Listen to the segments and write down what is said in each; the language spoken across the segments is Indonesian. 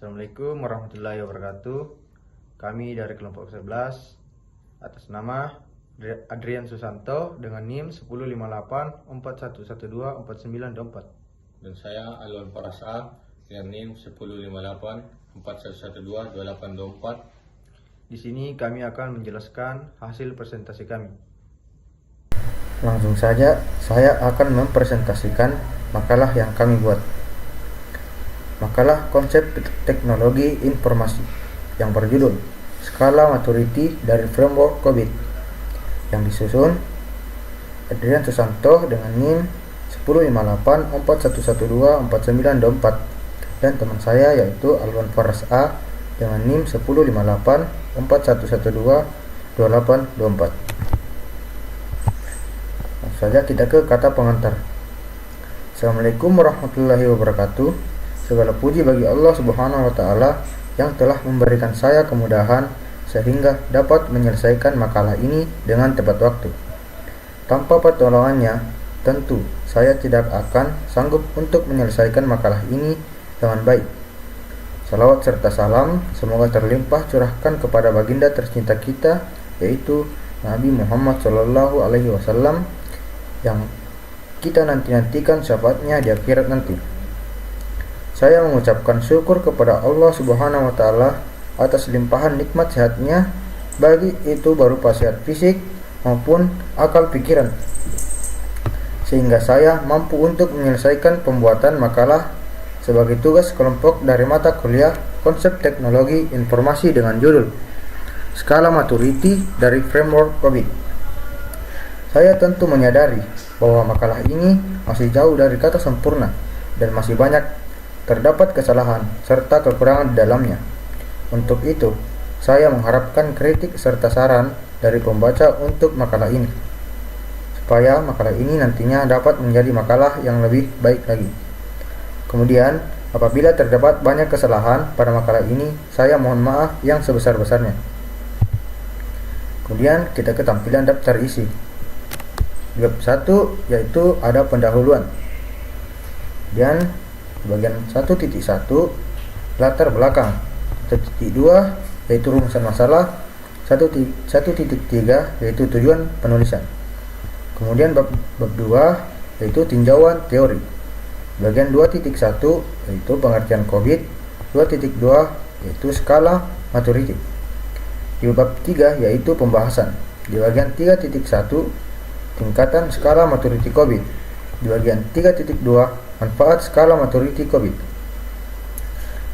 Assalamualaikum warahmatullahi wabarakatuh. Kami dari kelompok 11 atas nama Adrian Susanto dengan NIM 105841124924. Dan saya Alwan Farasa dengan NIM 105841122824. Di sini kami akan menjelaskan hasil presentasi kami. Langsung saja saya akan mempresentasikan makalah yang kami buat. Makalah konsep teknologi informasi yang berjudul Skala Maturity dari Framework COVID yang disusun Adrian Susanto dengan NIM 105841124924 dan teman saya yaitu Alwan Farasa dengan NIM 105841122824. Langsung saja kita ke kata pengantar. Assalamualaikum warahmatullahi wabarakatuh. Segala puji bagi Allah Subhanahu wa Ta'ala yang telah memberikan saya kemudahan sehingga dapat menyelesaikan makalah ini dengan tepat waktu. Tanpa pertolongannya, tentu saya tidak akan sanggup untuk menyelesaikan makalah ini dengan baik. Salawat serta salam semoga terlimpah curahkan kepada baginda tercinta kita, yaitu Nabi Muhammad SAW, yang kita nantikan syafaatnya di akhirat nanti. Saya mengucapkan syukur kepada Allah Subhanahu wa Ta'ala atas limpahan nikmat sehatnya, bagi itu berupa sehat fisik maupun akal pikiran, sehingga saya mampu untuk menyelesaikan pembuatan makalah sebagai tugas kelompok dari mata kuliah konsep teknologi informasi dengan judul Skala Maturity dari Framework COVID. Saya tentu menyadari bahwa makalah ini masih jauh dari kata sempurna dan masih banyak terdapat kesalahan serta kekurangan di dalamnya. Untuk itu, saya mengharapkan kritik serta saran dari pembaca untuk makalah ini, supaya makalah ini nantinya dapat menjadi makalah yang lebih baik lagi. Kemudian, apabila terdapat banyak kesalahan pada makalah ini, saya mohon maaf yang sebesar-besarnya. Kemudian kita ke tampilan daftar isi. Di bab 1 yaitu ada pendahuluan. Dan bagian 1.1 latar belakang, 1.2 yaitu rumusan masalah, 1.3 yaitu tujuan penulisan. Kemudian bab 2 yaitu tinjauan teori. Bagian 2.1 yaitu pengertian COVID, 2.2 yaitu skala maturity. Di bab 3 yaitu pembahasan. Di bagian 3.1 tingkatan skala maturity COVID. Di bagian 3.2 manfaat skala maturity COVID.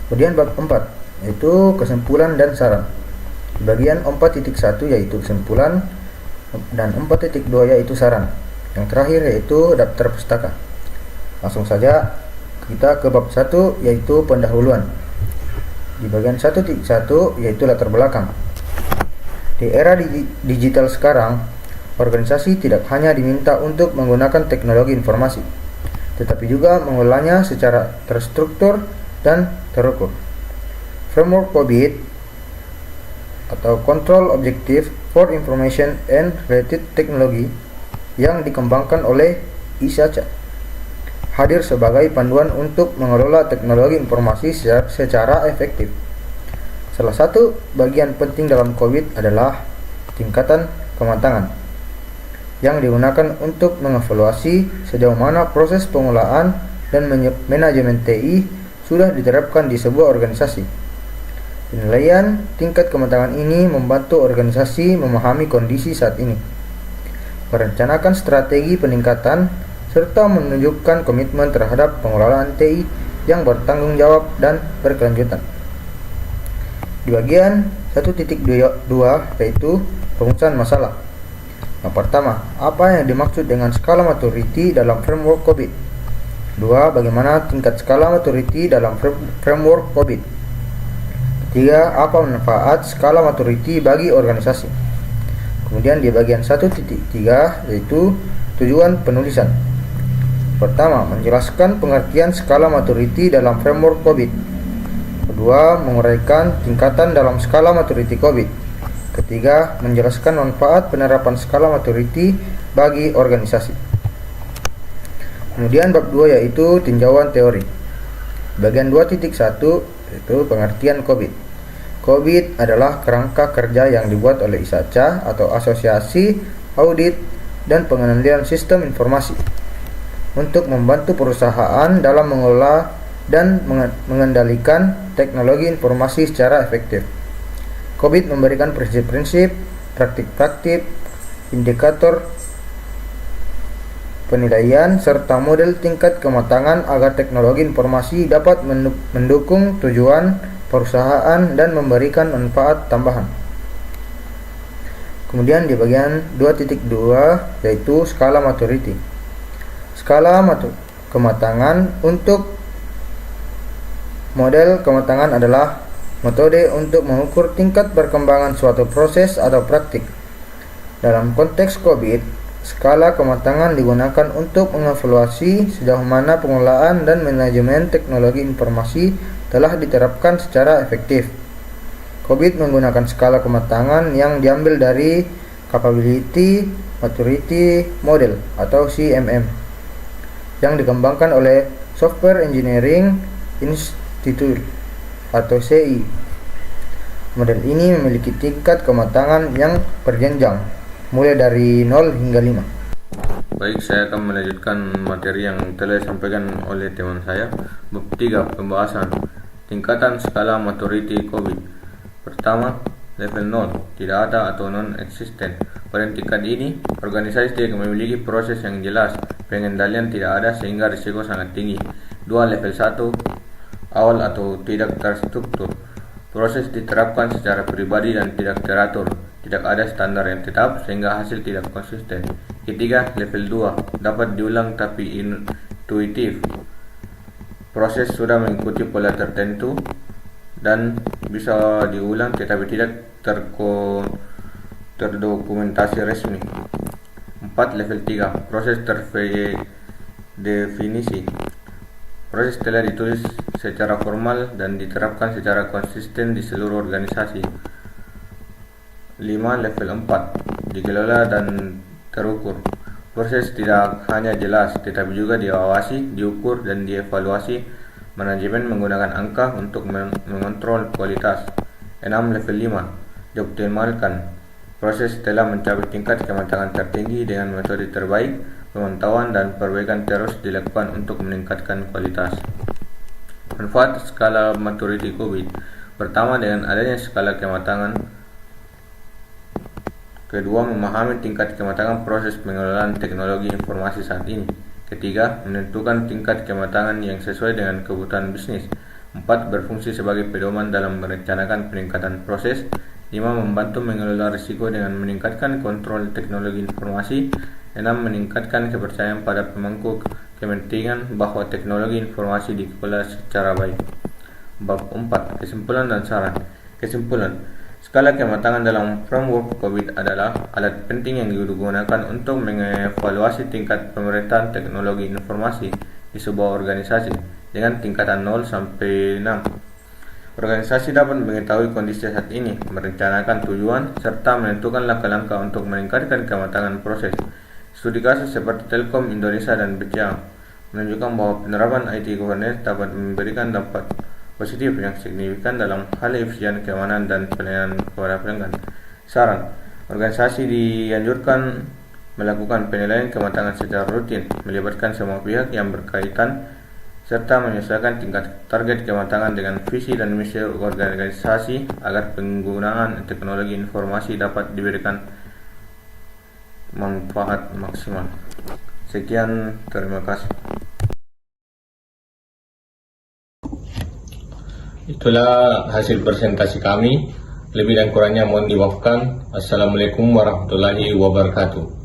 Kemudian bab 4 yaitu kesimpulan dan saran. Di bagian 4.1 yaitu kesimpulan dan 4.2 yaitu saran. Yang terakhir yaitu daftar pustaka. Langsung saja kita ke bab 1 yaitu pendahuluan. Di bagian 1.1 yaitu latar belakang. Di era digital sekarang, organisasi tidak hanya diminta untuk menggunakan teknologi informasi, tetapi juga mengelolanya secara terstruktur dan terukur. Framework COVID atau Control Objective for Information and Related Technology yang dikembangkan oleh ISACA hadir sebagai panduan untuk mengelola teknologi informasi secara efektif. Salah satu bagian penting dalam COVID adalah tingkatan kematangan yang digunakan untuk mengevaluasi sejauh mana proses pengolahan dan manajemen TI sudah diterapkan di sebuah organisasi. Penilaian tingkat kematangan ini membantu organisasi memahami kondisi saat ini, merencanakan strategi peningkatan, serta menunjukkan komitmen terhadap pengelolaan TI yang bertanggung jawab dan berkelanjutan. Di bagian 1.2 yaitu rumusan masalah. Yang pertama, apa yang dimaksud dengan skala maturity dalam framework COVID? Dua, bagaimana tingkat skala maturity dalam framework COVID? Tiga, apa manfaat skala maturity bagi organisasi? Kemudian di bagian 1.3 yaitu tujuan penulisan. Pertama, menjelaskan pengertian skala maturity dalam framework COVID. Kedua, menguraikan tingkatan dalam skala maturity COVID. Ketiga, menjelaskan manfaat penerapan skala maturity bagi organisasi. Kemudian bab 2 yaitu tinjauan teori. Bagian 2.1 yaitu pengertian COVID. COVID adalah kerangka kerja yang dibuat oleh ISACA atau Asosiasi Audit dan Pengendalian Sistem Informasi untuk membantu perusahaan dalam mengelola dan mengendalikan teknologi informasi secara efektif. COVID memberikan prinsip-prinsip, praktik-praktik, indikator penilaian, serta model tingkat kematangan agar teknologi informasi dapat mendukung tujuan perusahaan dan memberikan manfaat tambahan. Kemudian di bagian 2.2 yaitu skala maturity. Skala kematangan untuk model kematangan adalah metode untuk mengukur tingkat perkembangan suatu proses atau praktik. Dalam konteks COVID, skala kematangan digunakan untuk mengevaluasi sejauh mana pengelolaan dan manajemen teknologi informasi telah diterapkan secara efektif. COVID menggunakan skala kematangan yang diambil dari Capability Maturity Model atau CMM yang dikembangkan oleh Software Engineering Institute atau CI. Model ini memiliki tingkat kematangan yang berjenjang, mulai dari 0 hingga 5. Baik, saya akan melanjutkan materi yang telah disampaikan oleh teman saya. Bab 3, pembahasan tingkatan skala maturity COVID. Pertama, level 0, tidak ada atau non-existent. Pada tingkat ini, organisasi tidak memiliki proses yang jelas, pengendalian tidak ada sehingga risiko sangat tinggi. 2, level 1, awal atau tidak terstruktur. Proses diterapkan secara pribadi dan tidak teratur. Tidak ada standar yang tetap sehingga hasil tidak konsisten. Ketiga, level 2, dapat diulang tapi intuitif. Proses sudah mengikuti pola tertentu dan bisa diulang tetapi tidak terdokumentasi resmi. 4, level 3, proses terdefinisi. Proses telah ditulis secara formal dan diterapkan secara konsisten di seluruh organisasi. 5, level 4, dikelola dan terukur. Proses tidak hanya jelas tetapi juga diawasi, diukur dan dievaluasi. Manajemen menggunakan angka untuk mengontrol kualitas. 6, level 5, dioptimalkan. Proses telah mencapai tingkat kematangan tertinggi dengan metode terbaik. Pemantauan dan perbaikan terus dilakukan untuk meningkatkan kualitas. Manfaat skala maturity COVID. Pertama, dengan adanya skala kematangan. Kedua, memahami tingkat kematangan proses pengelolaan teknologi informasi saat ini. Ketiga, menentukan tingkat kematangan yang sesuai dengan kebutuhan bisnis. 4, berfungsi sebagai pedoman dalam merencanakan peningkatan proses. 5, membantu mengelola risiko dengan meningkatkan kontrol teknologi informasi. 6, meningkatkan kepercayaan pada pemangku kepentingan bahwa teknologi informasi dikelola secara baik. Bab 4, kesimpulan dan saran. Kesimpulan, skala kematangan dalam framework COVID adalah alat penting yang digunakan untuk mengevaluasi tingkat pemerataan teknologi informasi di sebuah organisasi dengan tingkatan 0 sampai 6. Organisasi dapat mengetahui kondisi saat ini, merencanakan tujuan, serta menentukan langkah-langkah untuk meningkatkan kematangan proses. Studi kasus seperti Telkom Indonesia dan BCA menunjukkan bahwa penerapan IT governance dapat memberikan dampak positif yang signifikan dalam hal efisien keamanan dan pelayanan kepada pelanggan. Saran, organisasi dianjurkan melakukan penilaian kematangan secara rutin, melibatkan semua pihak yang berkaitan, serta menyesuaikan tingkat target kematangan dengan visi dan misi organisasi agar penggunaan teknologi informasi dapat diberikan manfaat maksimal. Sekian, terima kasih. Itulah hasil presentasi kami. Lebih dan kurangnya mohon dimaafkan. Assalamualaikum warahmatullahi wabarakatuh.